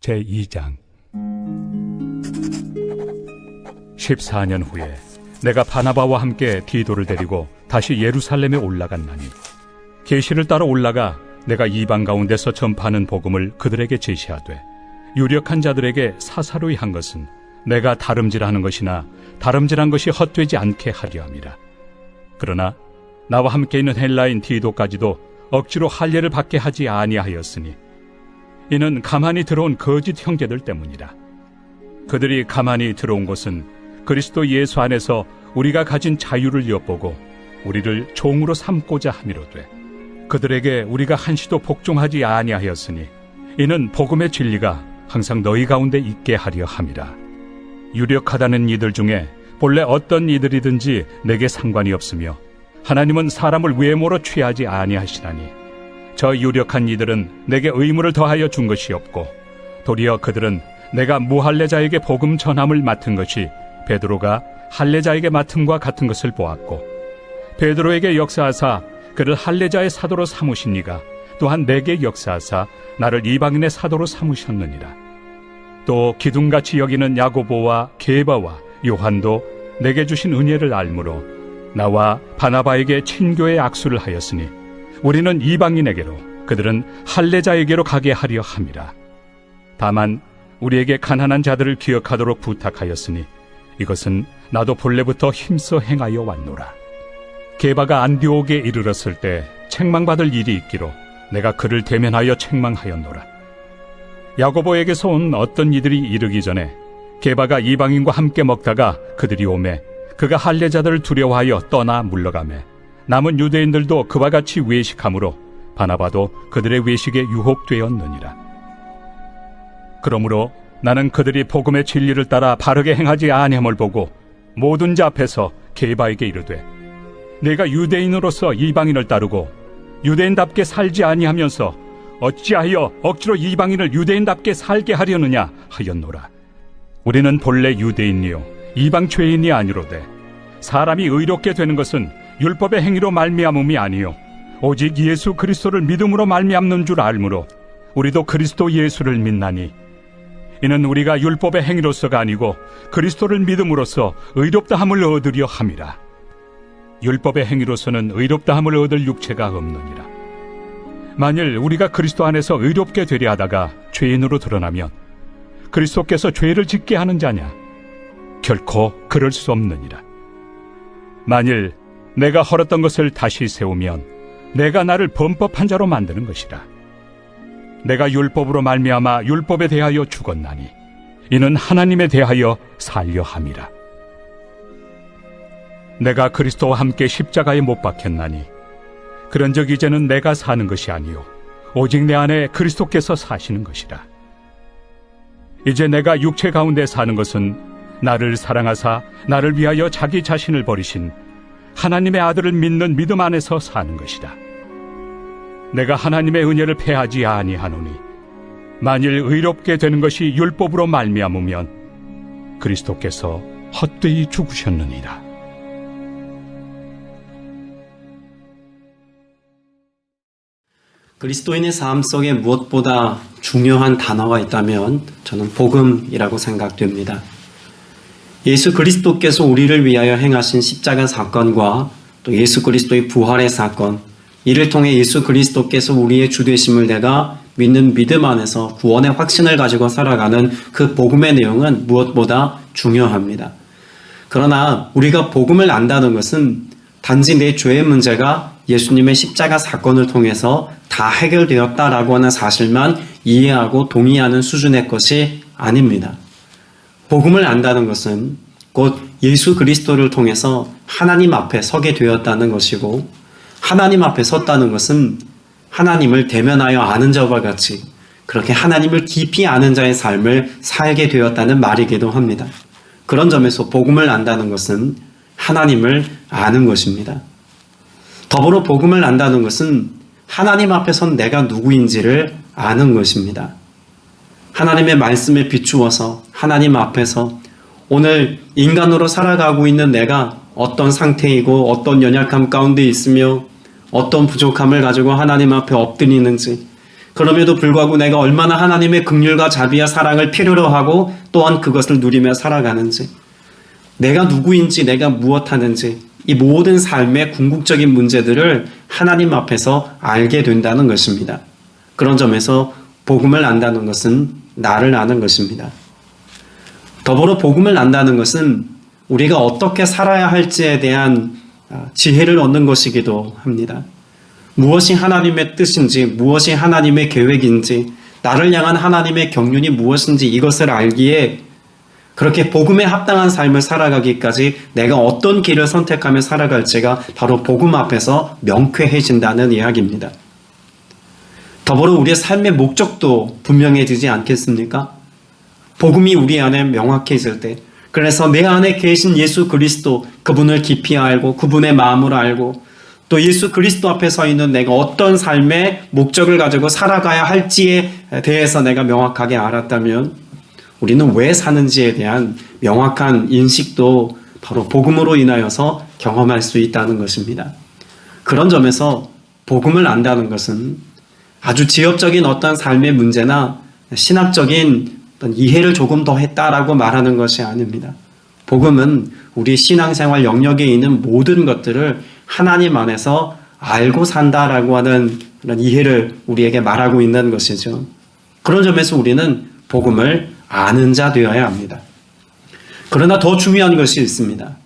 제2장 14년 후에 내가 바나바와 함께 디도를 데리고 다시 예루살렘에 올라갔나니 계시를 따라 올라가 내가 이방 가운데서 전파하는 복음을 그들에게 제시하되 유력한 자들에게 사사로이 한 것은 내가 다름질하는 것이나 다름질한 것이 헛되지 않게 하려 함이라. 그러나 나와 함께 있는 헬라인 디도까지도 억지로 할례를 받게 하지 아니하였으니 이는 가만히 들어온 거짓 형제들 때문이라. 그들이 가만히 들어온 것은 그리스도 예수 안에서 우리가 가진 자유를 엿보고 우리를 종으로 삼고자 함이로되 그들에게 우리가 한시도 복종하지 아니하였으니 이는 복음의 진리가 항상 너희 가운데 있게 하려 함이라. 유력하다는 이들 중에 본래 어떤 이들이든지 내게 상관이 없으며 하나님은 사람을 외모로 취하지 아니하시나니 저 유력한 이들은 내게 의무를 더하여 준 것이 없고 도리어 그들은 내가 무할례자에게 복음 전함을 맡은 것이 베드로가 할례자에게 맡음과 같은 것을 보았고 베드로에게 역사하사 그를 할례자의 사도로 삼으신 이가 또한 내게 역사하사 나를 이방인의 사도로 삼으셨느니라. 또 기둥같이 여기는 야고보와 게바와 요한도 내게 주신 은혜를 알므로 나와 바나바에게 친교의 악수를 하였으니 우리는 이방인에게로 그들은 할례자에게로 가게 하려 함이라. 다만 우리에게 가난한 자들을 기억하도록 부탁하였으니 이것은 나도 본래부터 힘써 행하여 왔노라. 게바가 안디옥에 이르렀을 때 책망받을 일이 있기로 내가 그를 대면하여 책망하였노라. 야고보에게서 온 어떤 이들이 이르기 전에 게바가 이방인과 함께 먹다가 그들이 오매 그가 할례자들을 두려워하여 떠나 물러가매 남은 유대인들도 그와 같이 외식하므로 바나바도 그들의 외식에 유혹되었느니라. 그러므로 나는 그들이 복음의 진리를 따라 바르게 행하지 아니함을 보고 모든 자 앞에서 게바에게 이르되 내가 유대인으로서 이방인을 따르고 유대인답게 살지 아니하면서 어찌하여 억지로 이방인을 유대인답게 살게 하려느냐 하였노라. 우리는 본래 유대인이요 이방 죄인이 아니로되 사람이 의롭게 되는 것은 율법의 행위로 말미암음이 아니요 오직 예수 그리스도를 믿음으로 말미암는 줄 알므로 우리도 그리스도 예수를 믿나니 이는 우리가 율법의 행위로서가 아니고 그리스도를 믿음으로써 의롭다함을 얻으려 함이라. 율법의 행위로서는 의롭다함을 얻을 육체가 없느니라. 만일 우리가 그리스도 안에서 의롭게 되려 하다가 죄인으로 드러나면 그리스도께서 죄를 짓게 하는 자냐? 결코 그럴 수 없느니라. 만일 내가 헐었던 것을 다시 세우면 내가 나를 범법한 자로 만드는 것이라. 내가 율법으로 말미암아 율법에 대하여 죽었나니 이는 하나님에 대하여 살려 함이라. 내가 그리스도와 함께 십자가에 못 박혔나니 그런즉 이제는 내가 사는 것이 아니요 오직 내 안에 그리스도께서 사시는 것이라. 이제 내가 육체 가운데 사는 것은 나를 사랑하사 나를 위하여 자기 자신을 버리신 하나님의 아들을 믿는 믿음 안에서 사는 것이다. 내가 하나님의 은혜를 패하지 아니하노니 만일 의롭게 되는 것이 율법으로 말미암으면 그리스도께서 헛되이 죽으셨느니라. 그리스도인의 삶 속에 무엇보다 중요한 단어가 있다면 저는 복음이라고 생각됩니다. 예수 그리스도께서 우리를 위하여 행하신 십자가 사건과 또 예수 그리스도의 부활의 사건, 이를 통해 예수 그리스도께서 우리의 주 되심을 내가 믿는 믿음 안에서 구원의 확신을 가지고 살아가는 그 복음의 내용은 무엇보다 중요합니다. 그러나 우리가 복음을 안다는 것은 단지 내 죄의 문제가 예수님의 십자가 사건을 통해서 다 해결되었다라고 하는 사실만 이해하고 동의하는 수준의 것이 아닙니다. 복음을 안다는 것은 곧 예수 그리스도를 통해서 하나님 앞에 서게 되었다는 것이고 하나님 앞에 섰다는 것은 하나님을 대면하여 아는 자와 같이 그렇게 하나님을 깊이 아는 자의 삶을 살게 되었다는 말이기도 합니다. 그런 점에서 복음을 안다는 것은 하나님을 아는 것입니다. 더불어 복음을 안다는 것은 하나님 앞에 선 내가 누구인지를 아는 것입니다. 하나님의 말씀에 비추어서 하나님 앞에서 오늘 인간으로 살아가고 있는 내가 어떤 상태이고 어떤 연약함 가운데 있으며 어떤 부족함을 가지고 하나님 앞에 엎드리는지 그럼에도 불구하고 내가 얼마나 하나님의 긍휼과 자비와 사랑을 필요로 하고 또한 그것을 누리며 살아가는지, 내가 누구인지, 내가 무엇하는지, 이 모든 삶의 궁극적인 문제들을 하나님 앞에서 알게 된다는 것입니다. 그런 점에서 복음을 안다는 것은 나를 아는 것입니다. 더불어 복음을 안다는 것은 우리가 어떻게 살아야 할지에 대한 지혜를 얻는 것이기도 합니다. 무엇이 하나님의 뜻인지, 무엇이 하나님의 계획인지, 나를 향한 하나님의 경륜이 무엇인지 이것을 알기에 그렇게 복음에 합당한 삶을 살아가기까지 내가 어떤 길을 선택하며 살아갈지가 바로 복음 앞에서 명쾌해진다는 이야기입니다. 더불어 우리의 삶의 목적도 분명해지지 않겠습니까? 복음이 우리 안에 명확해질 때, 그래서 내 안에 계신 예수 그리스도, 그분을 깊이 알고 그분의 마음을 알고 또 예수 그리스도 앞에 서 있는 내가 어떤 삶의 목적을 가지고 살아가야 할지에 대해서 내가 명확하게 알았다면 우리는 왜 사는지에 대한 명확한 인식도 바로 복음으로 인하여서 경험할 수 있다는 것입니다. 그런 점에서 복음을 안다는 것은 아주 지엽적인 어떤 삶의 문제나 신학적인 어떤 이해를 조금 더 했다라고 말하는 것이 아닙니다. 복음은 우리 신앙생활 영역에 있는 모든 것들을 하나님 안에서 알고 산다라고 하는 그런 이해를 우리에게 말하고 있는 것이죠. 그런 점에서 우리는 복음을 아는 자 되어야 합니다. 그러나 더 중요한 것이 있습니다.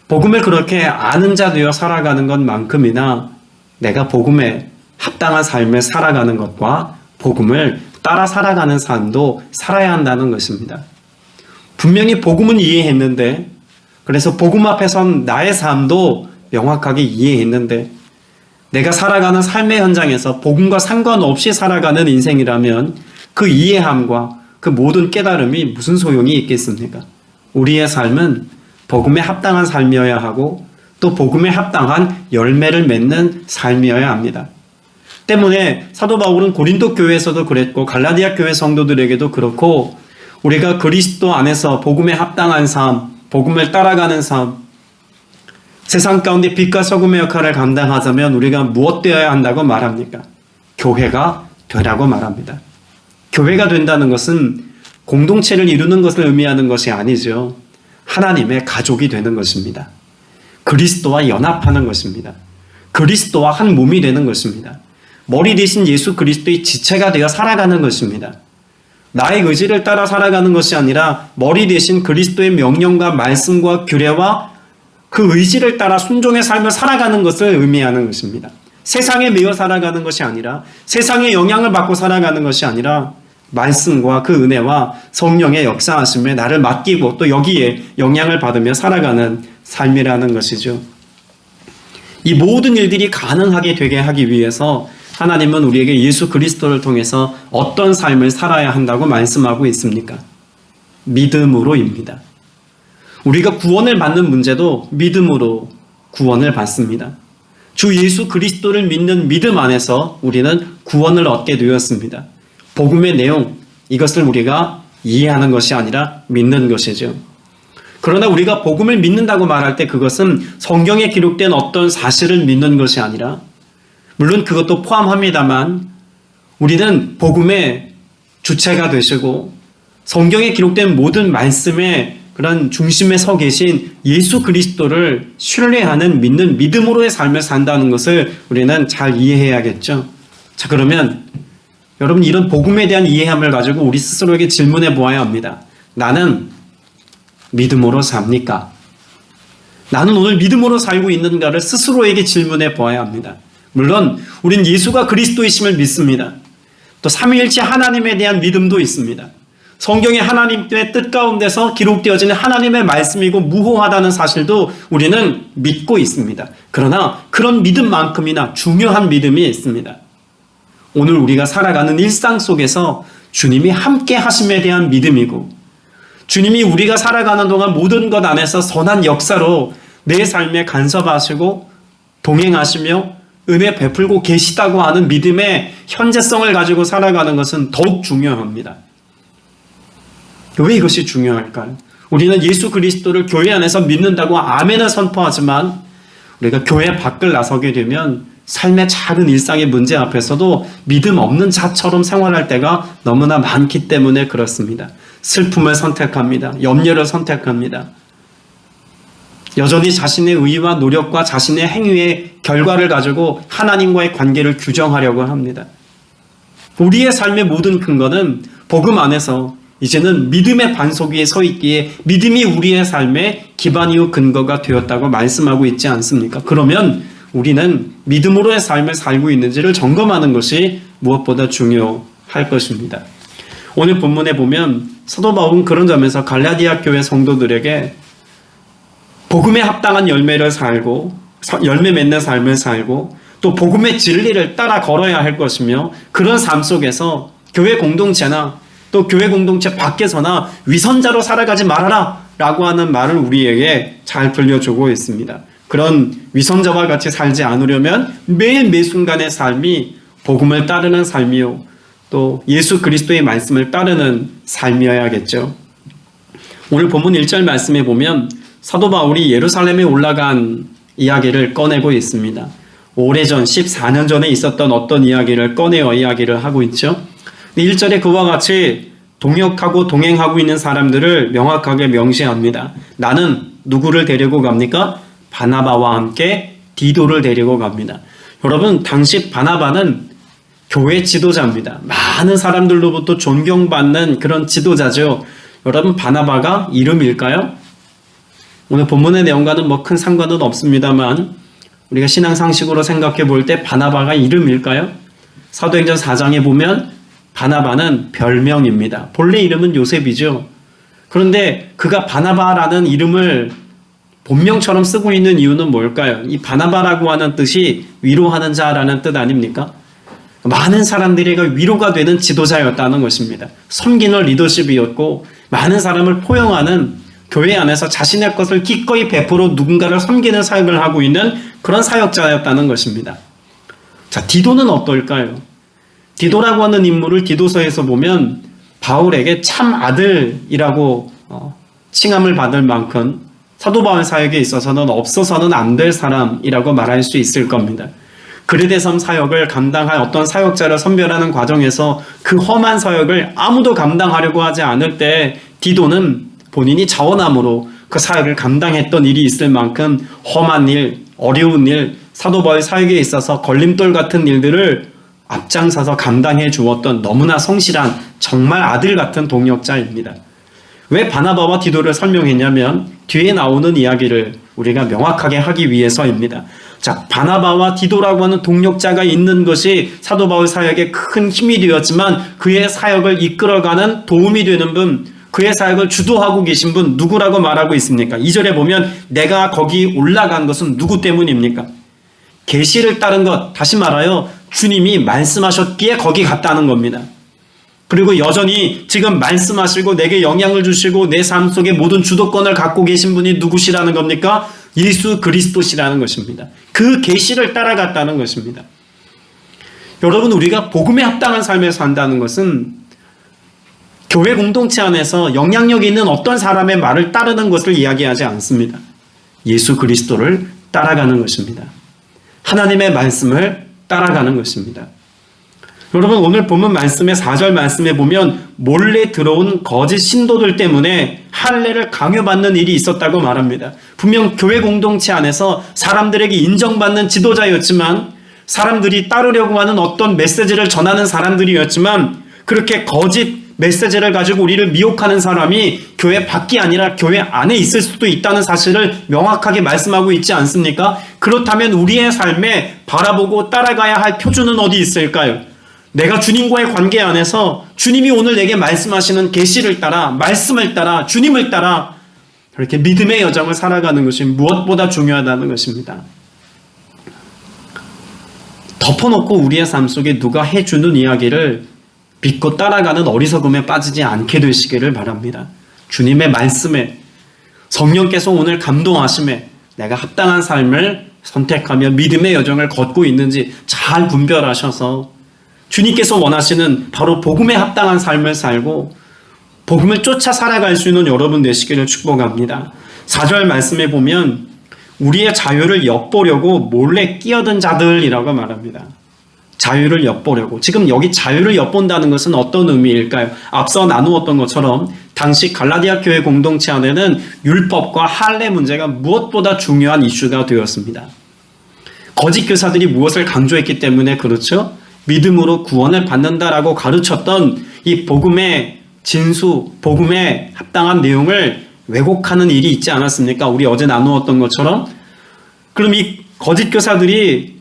복음을 그렇게 아는 자 되어 살아가는 것만큼이나 내가 복음에 합당한 삶을 살아가는 것과 복음을 따라 살아가는 삶도 살아야 한다는 것입니다. 분명히 복음은 이해했는데, 그래서 복음 앞에선 나의 삶도 명확하게 이해했는데, 내가 살아가는 삶의 현장에서 복음과 상관없이 살아가는 인생이라면 그 이해함과 그 모든 깨달음이 무슨 소용이 있겠습니까? 우리의 삶은 복음에 합당한 삶이어야 하고 또 복음에 합당한 열매를 맺는 삶이어야 합니다. 때문에 사도 바울은 고린도 교회에서도 그랬고 갈라디아 교회 성도들에게도 그렇고 우리가 그리스도 안에서 복음에 합당한 삶, 복음을 따라가는 삶, 세상 가운데 빛과 소금의 역할을 감당하자면 우리가 무엇 되어야 한다고 말합니까? 교회가 되라고 말합니다. 교회가 된다는 것은 공동체를 이루는 것을 의미하는 것이 아니죠. 하나님의 가족이 되는 것입니다. 그리스도와 연합하는 것입니다. 그리스도와 한 몸이 되는 것입니다. 머리 대신 예수 그리스도의 지체가 되어 살아가는 것입니다. 나의 의지를 따라 살아가는 것이 아니라 머리 대신 그리스도의 명령과 말씀과 규례와 그 의지를 따라 순종의 삶을 살아가는 것을 의미하는 것입니다. 세상에 매여 살아가는 것이 아니라 세상의 영향을 받고 살아가는 것이 아니라 말씀과 그 은혜와 성령의 역사하심에 나를 맡기고 또 여기에 영향을 받으며 살아가는 삶이라는 것이죠. 이 모든 일들이 가능하게 되게 하기 위해서 하나님은 우리에게 예수 그리스도를 통해서 어떤 삶을 살아야 한다고 말씀하고 있습니까? 믿음으로입니다. 우리가 구원을 받는 문제도 믿음으로 구원을 받습니다. 주 예수 그리스도를 믿는 믿음 안에서 우리는 구원을 얻게 되었습니다. 복음의 내용, 이것을 우리가 이해하는 것이 아니라 믿는 것이죠. 그러나 우리가 복음을 믿는다고 말할 때 그것은 성경에 기록된 어떤 사실을 믿는 것이 아니라, 물론 그것도 포함합니다만 우리는 복음의 주체가 되시고 성경에 기록된 모든 말씀의 그런 중심에 서 계신 예수 그리스도를 신뢰하는 믿는 믿음으로의 삶을 산다는 것을 우리는 잘 이해해야겠죠. 자, 그러면 여러분, 이런 복음에 대한 이해함을 가지고 우리 스스로에게 질문해 보아야 합니다. 나는 믿음으로 삽니까? 나는 오늘 믿음으로 살고 있는가를 스스로에게 질문해 보아야 합니다. 물론 우린 예수가 그리스도이심을 믿습니다. 또 삼위일체 하나님에 대한 믿음도 있습니다. 성경의 하나님의 뜻 가운데서 기록되어진 하나님의 말씀이고 무호하다는 사실도 우리는 믿고 있습니다. 그러나 그런 믿음만큼이나 중요한 믿음이 있습니다. 오늘 우리가 살아가는 일상 속에서 주님이 함께 하심에 대한 믿음이고, 주님이 우리가 살아가는 동안 모든 것 안에서 선한 역사로 내 삶에 간섭하시고 동행하시며 은혜 베풀고 계시다고 하는 믿음의 현재성을 가지고 살아가는 것은 더욱 중요합니다. 왜 이것이 중요할까요? 우리는 예수 그리스도를 교회 안에서 믿는다고 아멘을 선포하지만 우리가 교회 밖을 나서게 되면 삶의 작은 일상의 문제 앞에서도 믿음 없는 자처럼 생활할 때가 너무나 많기 때문에 그렇습니다. 슬픔을 선택합니다. 염려를 선택합니다. 여전히 자신의 의와 노력과 자신의 행위의 결과를 가지고 하나님과의 관계를 규정하려고 합니다. 우리의 삶의 모든 근거는 복음 안에서 이제는 믿음의 반석 위에 서 있기에 믿음이 우리의 삶의 기반이요 근거가 되었다고 말씀하고 있지 않습니까? 그러면 우리는 믿음으로의 삶을 살고 있는지를 점검하는 것이 무엇보다 중요할 것입니다. 오늘 본문에 보면 사도 바울은 그런 점에서 갈라디아 교회 성도들에게 복음에 합당한 열매를 살고 열매 맺는 삶을 살고 또 복음의 진리를 따라 걸어야 할 것이며 그런 삶 속에서 교회 공동체나 또 교회 공동체 밖에서나 위선자로 살아가지 말아라 라고 하는 말을 우리에게 잘 들려주고 있습니다. 그런 위선자와 같이 살지 않으려면 매일 매순간의 삶이 복음을 따르는 삶이요 또 예수 그리스도의 말씀을 따르는 삶이어야겠죠. 오늘 본문 1절 말씀에 보면 사도 바울이 예루살렘에 올라간 이야기를 꺼내고 있습니다. 오래전 14년 전에 있었던 어떤 이야기를 꺼내어 이야기를 하고 있죠. 1절에 그와 같이 동역하고 동행하고 있는 사람들을 명확하게 명시합니다. 나는 누구를 데리고 갑니까? 바나바와 함께 디도를 데리고 갑니다. 여러분, 당시 바나바는 교회 지도자입니다. 많은 사람들로부터 존경받는 그런 지도자죠. 여러분, 바나바가 이름일까요? 오늘 본문의 내용과는 뭐 큰 상관은 없습니다만 우리가 신앙 상식으로 생각해 볼 때 바나바가 이름일까요? 사도행전 4장에 보면 바나바는 별명입니다. 본래 이름은 요셉이죠. 그런데 그가 바나바라는 이름을 본명처럼 쓰고 있는 이유는 뭘까요? 이 바나바라고 하는 뜻이 위로하는 자라는 뜻 아닙니까? 많은 사람들에게 위로가 되는 지도자였다는 것입니다. 섬기는 리더십이었고 많은 사람을 포용하는 교회 안에서 자신의 것을 기꺼이 베풀어 누군가를 섬기는 사역을 하고 있는 그런 사역자였다는 것입니다. 자, 디도는 어떨까요? 디도라고 하는 인물을 디도서에서 보면 바울에게 참 아들이라고 칭함을 받을 만큼 사도 바울 사역에 있어서는 없어서는 안 될 사람이라고 말할 수 있을 겁니다. 그르데섬 사역을 감당할 어떤 사역자를 선별하는 과정에서 그 험한 사역을 아무도 감당하려고 하지 않을 때 디도는 본인이 자원함으로 그 사역을 감당했던 일이 있을 만큼 험한 일, 어려운 일, 사도 바울 사역에 있어서 걸림돌 같은 일들을 앞장서서 감당해 주었던 너무나 성실한 정말 아들 같은 동역자입니다. 왜 바나바와 디도를 설명했냐면 뒤에 나오는 이야기를 우리가 명확하게 하기 위해서입니다. 자, 바나바와 디도라고 하는 동역자가 있는 것이 사도 바울 사역에 큰 힘이 되었지만 그의 사역을 이끌어가는 도움이 되는 분, 그의 사역을 주도하고 계신 분 누구라고 말하고 있습니까? 2절에 보면 내가 거기 올라간 것은 누구 때문입니까? 계시를 따른 것, 다시 말하여 주님이 말씀하셨기에 거기 갔다는 겁니다. 그리고 여전히 지금 말씀하시고 내게 영향을 주시고 내 삶 속에 모든 주도권을 갖고 계신 분이 누구시라는 겁니까? 예수 그리스도시라는 것입니다. 그 계시를 따라갔다는 것입니다. 여러분, 우리가 복음에 합당한 삶을 산다는 것은 교회 공동체 안에서 영향력 있는 어떤 사람의 말을 따르는 것을 이야기하지 않습니다. 예수 그리스도를 따라가는 것입니다. 하나님의 말씀을 따라가는 것입니다. 여러분, 오늘 본문 말씀의 4절 말씀에 보면 몰래 들어온 거짓 신도들 때문에 할례를 강요받는 일이 있었다고 말합니다. 분명 교회 공동체 안에서 사람들에게 인정받는 지도자였지만 사람들이 따르려고 하는 어떤 메시지를 전하는 사람들이었지만 그렇게 거짓 메시지를 가지고 우리를 미혹하는 사람이 교회 밖이 아니라 교회 안에 있을 수도 있다는 사실을 명확하게 말씀하고 있지 않습니까? 그렇다면 우리의 삶에 바라보고 따라가야 할 표준은 어디 있을까요? 내가 주님과의 관계 안에서 주님이 오늘 내게 말씀하시는 계시를 따라, 말씀을 따라, 주님을 따라 그렇게 믿음의 여정을 살아가는 것이 무엇보다 중요하다는 것입니다. 덮어놓고 우리의 삶 속에 누가 해주는 이야기를 믿고 따라가는 어리석음에 빠지지 않게 되시기를 바랍니다. 주님의 말씀에 성령께서 오늘 감동하심에 내가 합당한 삶을 선택하며 믿음의 여정을 걷고 있는지 잘 분별하셔서 주님께서 원하시는 바로 복음에 합당한 삶을 살고 복음을 쫓아 살아갈 수 있는 여러분 되시기를 축복합니다. 4절 말씀에 보면 우리의 자유를 엿보려고 몰래 끼어든 자들이라고 말합니다. 자유를 엿보려고. 지금 여기 자유를 엿본다는 것은 어떤 의미일까요? 앞서 나누었던 것처럼 당시 갈라디아 교회 공동체 안에는 율법과 할례 문제가 무엇보다 중요한 이슈가 되었습니다. 거짓 교사들이 무엇을 강조했기 때문에 그렇죠? 믿음으로 구원을 받는다라고 가르쳤던 이 복음의 진수, 복음에 합당한 내용을 왜곡하는 일이 있지 않았습니까? 우리 어제 나누었던 것처럼. 그럼 이 거짓 교사들이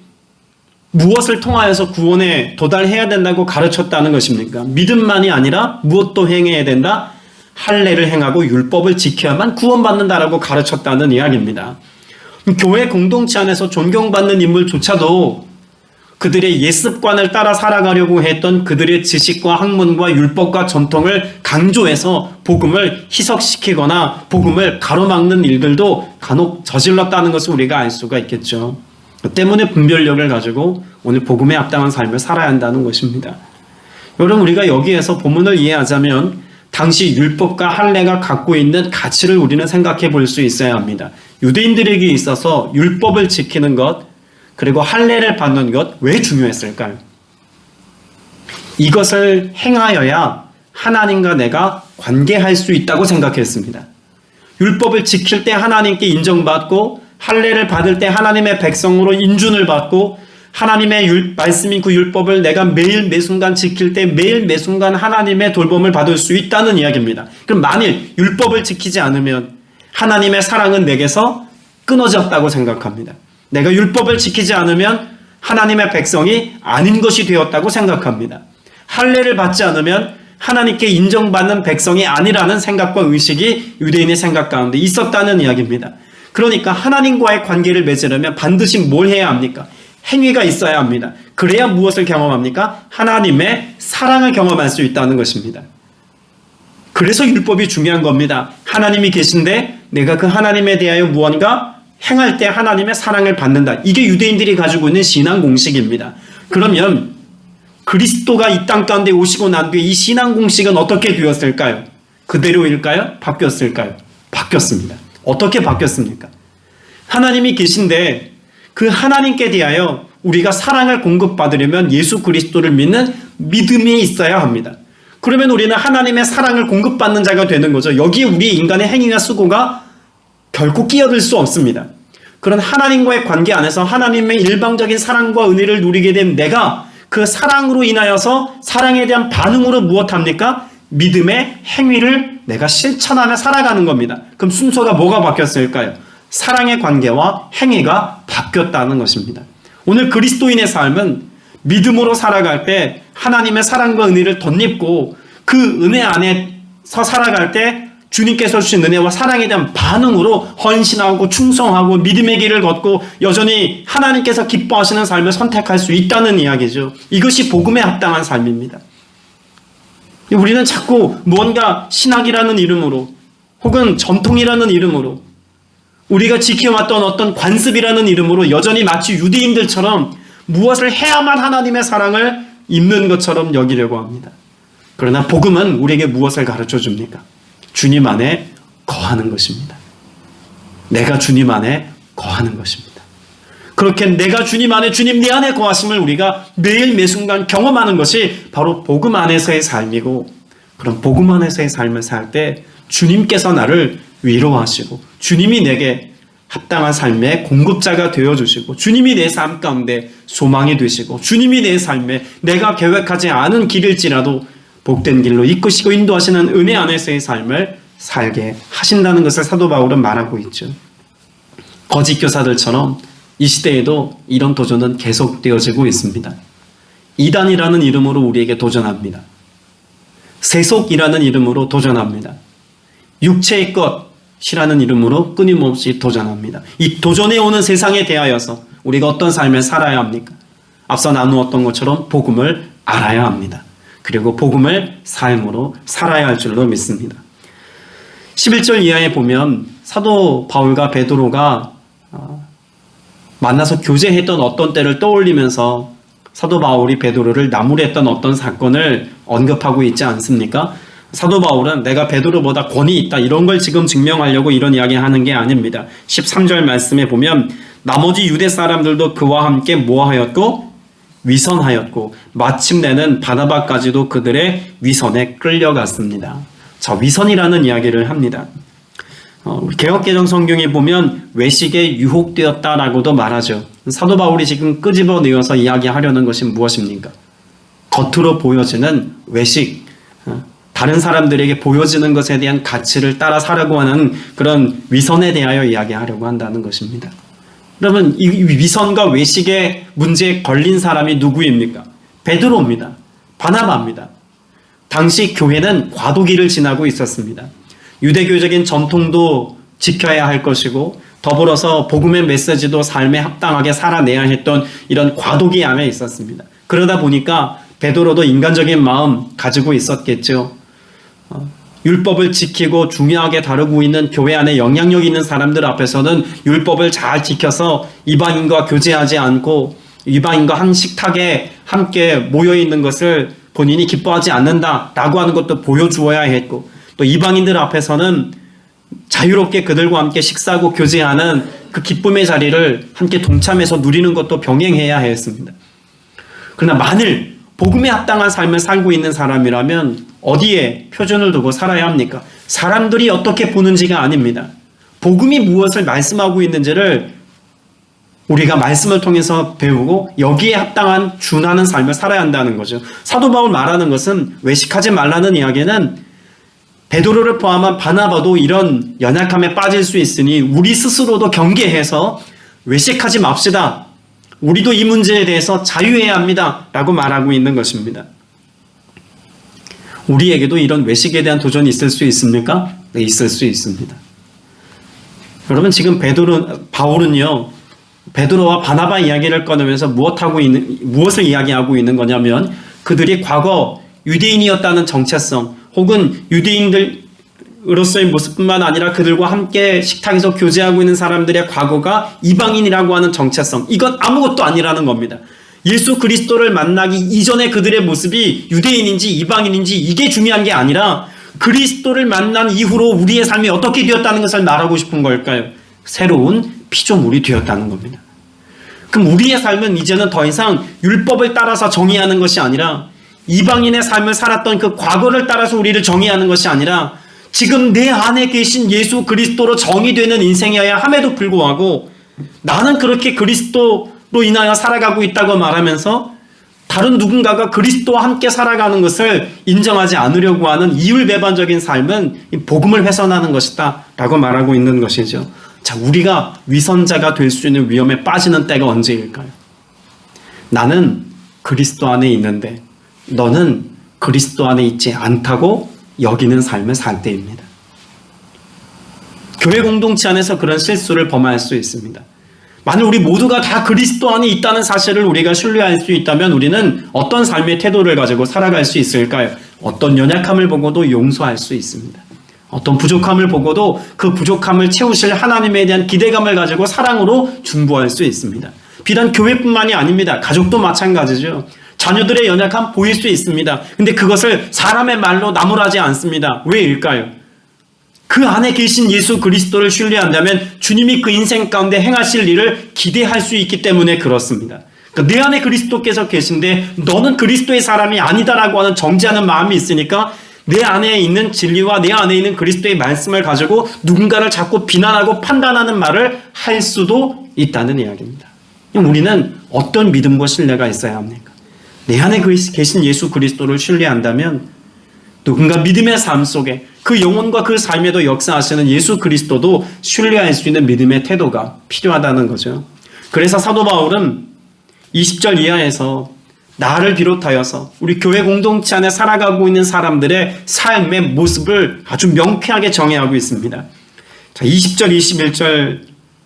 무엇을 통하여서 구원에 도달해야 된다고 가르쳤다는 것입니까? 믿음만이 아니라 무엇도 행해야 된다? 할례를 행하고 율법을 지켜야만 구원받는다라고 가르쳤다는 이야기입니다. 교회 공동체 안에서 존경받는 인물조차도 그들의 옛습관을 따라 살아가려고 했던 그들의 지식과 학문과 율법과 전통을 강조해서 복음을 희석시키거나 복음을 가로막는 일들도 간혹 저질렀다는 것을 우리가 알 수가 있겠죠. 그 때문에 분별력을 가지고 오늘 복음에 합당한 삶을 살아야 한다는 것입니다. 여러분, 우리가 여기에서 본문을 이해하자면 당시 율법과 할례가 갖고 있는 가치를 우리는 생각해 볼 수 있어야 합니다. 유대인들에게 있어서 율법을 지키는 것, 그리고 할례를 받는 것 왜 중요했을까요? 이것을 행하여야 하나님과 내가 관계할 수 있다고 생각했습니다. 율법을 지킬 때 하나님께 인정받고 할례를 받을 때 하나님의 백성으로 인준을 받고 하나님의 말씀인 그 율법을 내가 매일 매순간 지킬 때 매일 매순간 하나님의 돌봄을 받을 수 있다는 이야기입니다. 그럼 만일 율법을 지키지 않으면 하나님의 사랑은 내게서 끊어졌다고 생각합니다. 내가 율법을 지키지 않으면 하나님의 백성이 아닌 것이 되었다고 생각합니다. 할례를 받지 않으면 하나님께 인정받는 백성이 아니라는 생각과 의식이 유대인의 생각 가운데 있었다는 이야기입니다. 그러니까 하나님과의 관계를 맺으려면 반드시 뭘 해야 합니까? 행위가 있어야 합니다. 그래야 무엇을 경험합니까? 하나님의 사랑을 경험할 수 있다는 것입니다. 그래서 율법이 중요한 겁니다. 하나님이 계신데 내가 그 하나님에 대하여 무언가 행할 때 하나님의 사랑을 받는다. 이게 유대인들이 가지고 있는 신앙 공식입니다. 그러면 그리스도가 이 땅 가운데 오시고 난 뒤에 이 신앙 공식은 어떻게 되었을까요? 그대로일까요? 바뀌었을까요? 바뀌었습니다. 어떻게 바뀌었습니까? 하나님이 계신데 그 하나님께 대하여 우리가 사랑을 공급받으려면 예수 그리스도를 믿는 믿음이 있어야 합니다. 그러면 우리는 하나님의 사랑을 공급받는 자가 되는 거죠. 여기에 우리 인간의 행위와 수고가 결코 끼어들 수 없습니다. 그런 하나님과의 관계 안에서 하나님의 일방적인 사랑과 은혜를 누리게 된 내가 그 사랑으로 인하여서 사랑에 대한 반응으로 무엇합니까? 믿음의 행위를 내가 실천하며 살아가는 겁니다. 그럼 순서가 뭐가 바뀌었을까요? 사랑의 관계와 행위가 바뀌었다는 것입니다. 오늘 그리스도인의 삶은 믿음으로 살아갈 때 하나님의 사랑과 은혜를 덧입고 그 은혜 안에서 살아갈 때 주님께서 주신 은혜와 사랑에 대한 반응으로 헌신하고 충성하고 믿음의 길을 걷고 여전히 하나님께서 기뻐하시는 삶을 선택할 수 있다는 이야기죠. 이것이 복음에 합당한 삶입니다. 우리는 자꾸 뭔가 신학이라는 이름으로 혹은 전통이라는 이름으로 우리가 지켜왔던 어떤 관습이라는 이름으로 여전히 마치 유대인들처럼 무엇을 해야만 하나님의 사랑을 입는 것처럼 여기려고 합니다. 그러나 복음은 우리에게 무엇을 가르쳐 줍니까? 주님 안에 거하는 것입니다. 내가 주님 안에 거하는 것입니다. 그렇게 내가 주님 안에 주님 내 안에 거하심을 우리가 매일 매순간 경험하는 것이 바로 복음 안에서의 삶이고 그런 복음 안에서의 삶을 살 때 주님께서 나를 위로하시고 주님이 내게 합당한 삶의 공급자가 되어주시고 주님이 내 삶 가운데 소망이 되시고 주님이 내 삶에 내가 계획하지 않은 길일지라도 복된 길로 이끄시고 인도하시는 은혜 안에서의 삶을 살게 하신다는 것을 사도 바울은 말하고 있죠. 거짓 교사들처럼 이 시대에도 이런 도전은 계속되어지고 있습니다. 이단이라는 이름으로 우리에게 도전합니다. 세속이라는 이름으로 도전합니다. 육체의 것이라는 이름으로 끊임없이 도전합니다. 이 도전해 오는 세상에 대하여서 우리가 어떤 삶을 살아야 합니까? 앞서 나누었던 것처럼 복음을 알아야 합니다. 그리고 복음을 삶으로 살아야 할 줄로 믿습니다. 11절 이하에 보면 사도 바울과 베드로가 만나서 교제했던 어떤 때를 떠올리면서 사도 바울이 베드로를 나무랬던 어떤 사건을 언급하고 있지 않습니까? 사도 바울은 내가 베드로보다 권위 있다 이런 걸 지금 증명하려고 이런 이야기 하는 게 아닙니다. 13절 말씀에 보면 나머지 유대 사람들도 그와 함께 뭐하였고 위선하였고 마침내는 바나바까지도 그들의 위선에 끌려갔습니다. 자, 위선이라는 이야기를 합니다. 개역개정 성경에 보면 외식에 유혹되었다라고도 말하죠. 사도 바울이 지금 끄집어내어서 이야기하려는 것이 무엇입니까? 겉으로 보여지는 외식, 다른 사람들에게 보여지는 것에 대한 가치를 따라 살아가고 하는 그런 위선에 대하여 이야기하려고 한다는 것입니다. 여러분, 이 위선과 외식의 문제에 걸린 사람이 누구입니까? 베드로입니다. 바나바입니다. 당시 교회는 과도기를 지나고 있었습니다. 유대교적인 전통도 지켜야 할 것이고 더불어서 복음의 메시지도 삶에 합당하게 살아내야 했던 이런 과도기 안에 있었습니다. 그러다 보니까 베드로도 인간적인 마음 가지고 있었겠죠. 율법을 지키고 중요하게 다루고 있는 교회 안에 영향력 있는 사람들 앞에서는 율법을 잘 지켜서 이방인과 교제하지 않고 이방인과 한 식탁에 함께 모여있는 것을 본인이 기뻐하지 않는다라고 하는 것도 보여주어야 했고 또 이방인들 앞에서는 자유롭게 그들과 함께 식사하고 교제하는 그 기쁨의 자리를 함께 동참해서 누리는 것도 병행해야 했습니다. 그러나 만일 복음에 합당한 삶을 살고 있는 사람이라면 어디에 표준을 두고 살아야 합니까? 사람들이 어떻게 보는지가 아닙니다. 복음이 무엇을 말씀하고 있는지를 우리가 말씀을 통해서 배우고 여기에 합당한 준하는 삶을 살아야 한다는 거죠. 사도 바울 말하는 것은 외식하지 말라는 이야기는 베드로를 포함한 바나바도 이런 연약함에 빠질 수 있으니 우리 스스로도 경계해서 외식하지 맙시다. 우리도 이 문제에 대해서 자유해야 합니다. 라고 말하고 있는 것입니다. 우리에게도 이런 외식에 대한 도전이 있을 수 있습니까? 네, 있을 수 있습니다. 여러분 지금 바울은요. 베드로와 바나바 이야기를 꺼내면서 무엇을 이야기하고 있는 거냐면 그들이 과거 유대인이었다는 정체성 혹은 유대인들로서의 모습뿐만 아니라 그들과 함께 식탁에서 교제하고 있는 사람들의 과거가 이방인이라고 하는 정체성 이건 아무것도 아니라는 겁니다. 예수 그리스도를 만나기 이전에 그들의 모습이 유대인인지 이방인인지 이게 중요한 게 아니라 그리스도를 만난 이후로 우리의 삶이 어떻게 되었다는 것을 말하고 싶은 걸까요? 새로운 피조물이 되었다는 겁니다. 그럼 우리의 삶은 이제는 더 이상 율법을 따라서 정의하는 것이 아니라 이방인의 삶을 살았던 그 과거를 따라서 우리를 정의하는 것이 아니라 지금 내 안에 계신 예수 그리스도로 정의되는 인생이어야 함에도 불구하고 나는 그렇게 그리스도로 인하여 살아가고 있다고 말하면서 다른 누군가가 그리스도와 함께 살아가는 것을 인정하지 않으려고 하는 이율배반적인 삶은 복음을 훼손하는 것이다 라고 말하고 있는 것이죠. 자, 우리가 위선자가 될 수 있는 위험에 빠지는 때가 언제일까요? 나는 그리스도 안에 있는데 너는 그리스도 안에 있지 않다고 여기는 삶을 살 때입니다. 교회 공동체 안에서 그런 실수를 범할 수 있습니다. 만일 우리 모두가 다 그리스도 안에 있다는 사실을 우리가 신뢰할 수 있다면 우리는 어떤 삶의 태도를 가지고 살아갈 수 있을까요? 어떤 연약함을 보고도 용서할 수 있습니다. 어떤 부족함을 보고도 그 부족함을 채우실 하나님에 대한 기대감을 가지고 사랑으로 중보할 수 있습니다. 비단 교회뿐만이 아닙니다. 가족도 마찬가지죠. 자녀들의 연약함 보일 수 있습니다. 근데 그것을 사람의 말로 나무라지 않습니다. 왜일까요? 그 안에 계신 예수 그리스도를 신뢰한다면 주님이 그 인생 가운데 행하실 일을 기대할 수 있기 때문에 그렇습니다. 그러니까 내 안에 그리스도께서 계신데 너는 그리스도의 사람이 아니다라고 하는 정죄하는 마음이 있으니까 내 안에 있는 진리와 내 안에 있는 그리스도의 말씀을 가지고 누군가를 자꾸 비난하고 판단하는 말을 할 수도 있다는 이야기입니다. 우리는 어떤 믿음과 신뢰가 있어야 합니까? 내 안에 계신 예수 그리스도를 신뢰한다면 누군가 믿음의 삶 속에 그 영혼과 그 삶에도 역사하시는 예수 그리스도도 신뢰할 수 있는 믿음의 태도가 필요하다는 거죠. 그래서 사도 바울은 20절 이하에서 나를 비롯하여서 우리 교회 공동체 안에 살아가고 있는 사람들의 삶의 모습을 아주 명쾌하게 정의하고 있습니다. 자, 20절, 21절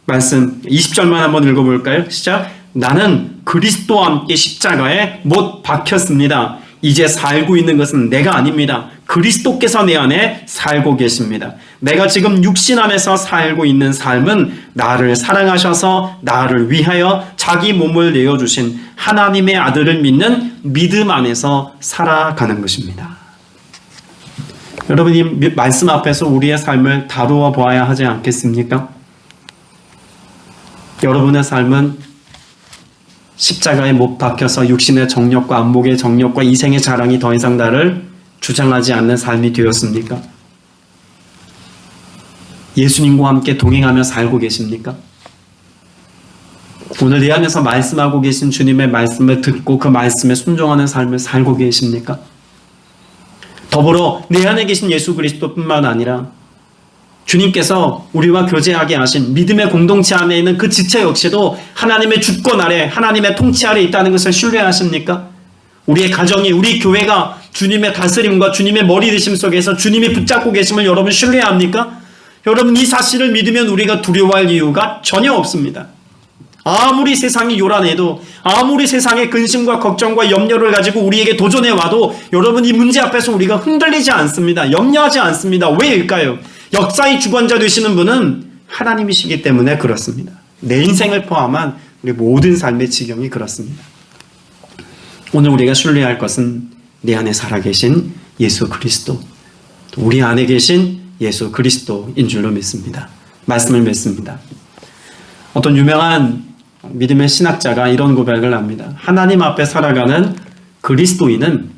말씀 20절만 한번 읽어볼까요? 시작. 나는 그리스도와 함께 십자가에 못 박혔습니다. 이제 살고 있는 것은 내가 아닙니다. 그리스도께서 내 안에 살고 계십니다. 내가 지금 육신 안에서 살고 있는 삶은 나를 사랑하셔서 나를 위하여 자기 몸을 내어주신 하나님의 아들을 믿는 믿음 안에서 살아가는 것입니다. 여러분, 이 말씀 앞에서 우리의 삶을 다루어 보아야 하지 않겠습니까? 여러분의 삶은 십자가에 못 박혀서 육신의 정욕과 안목의 정욕과 이생의 자랑이 더 이상 나를 주장하지 않는 삶이 되었습니까? 예수님과 함께 동행하며 살고 계십니까? 오늘 내 안에서 말씀하고 계신 주님의 말씀을 듣고 그 말씀에 순종하는 삶을 살고 계십니까? 더불어 내 안에 계신 예수 그리스도뿐만 아니라 주님께서 우리와 교제하게 하신 믿음의 공동체 안에 있는 그 지체 역시도 하나님의 주권 아래, 하나님의 통치 아래 있다는 것을 신뢰하십니까? 우리의 가정이, 우리 교회가 주님의 다스림과 주님의 머리 되심 속에서 주님이 붙잡고 계심을 여러분 신뢰합니까? 여러분, 이 사실을 믿으면 우리가 두려워할 이유가 전혀 없습니다. 아무리 세상이 요란해도, 아무리 세상의 근심과 걱정과 염려를 가지고 우리에게 도전해 와도 여러분, 이 문제 앞에서 우리가 흔들리지 않습니다. 염려하지 않습니다. 왜일까요? 역사의 주관자 되시는 분은 하나님이시기 때문에 그렇습니다. 내 인생을 포함한 우리 모든 삶의 지경이 그렇습니다. 오늘 우리가 신뢰할 것은 내 안에 살아계신 예수 그리스도, 우리 안에 계신 예수 그리스도인 줄로 믿습니다. 말씀을 믿습니다. 어떤 유명한 믿음의 신학자가 이런 고백을 합니다. 하나님 앞에 살아가는 그리스도인은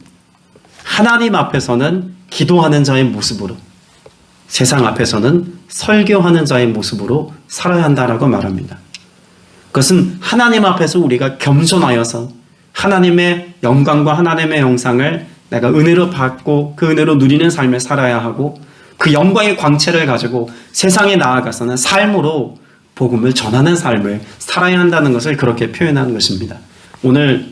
하나님 앞에서는 기도하는 자의 모습으로, 세상 앞에서는 설교하는 자의 모습으로 살아야 한다라고 말합니다. 그것은 하나님 앞에서 우리가 겸손하여서 하나님의 영광과 하나님의 형상을 내가 은혜로 받고 그 은혜로 누리는 삶을 살아야 하고, 그 영광의 광채를 가지고 세상에 나아가서는 삶으로 복음을 전하는 삶을 살아야 한다는 것을 그렇게 표현하는 것입니다. 오늘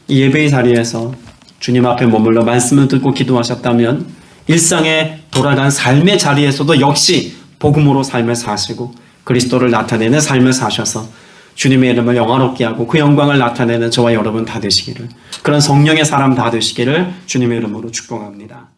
이 예배의 자리에서 주님 앞에 머물러 말씀을 듣고 기도하셨다면 일상에 돌아간 삶의 자리에서도 역시 복음으로 삶을 사시고 그리스도를 나타내는 삶을 사셔서 주님의 이름을 영화롭게 하고 그 영광을 나타내는 저와 여러분 다 되시기를, 그런 성령의 사람 다 되시기를 주님의 이름으로 축복합니다.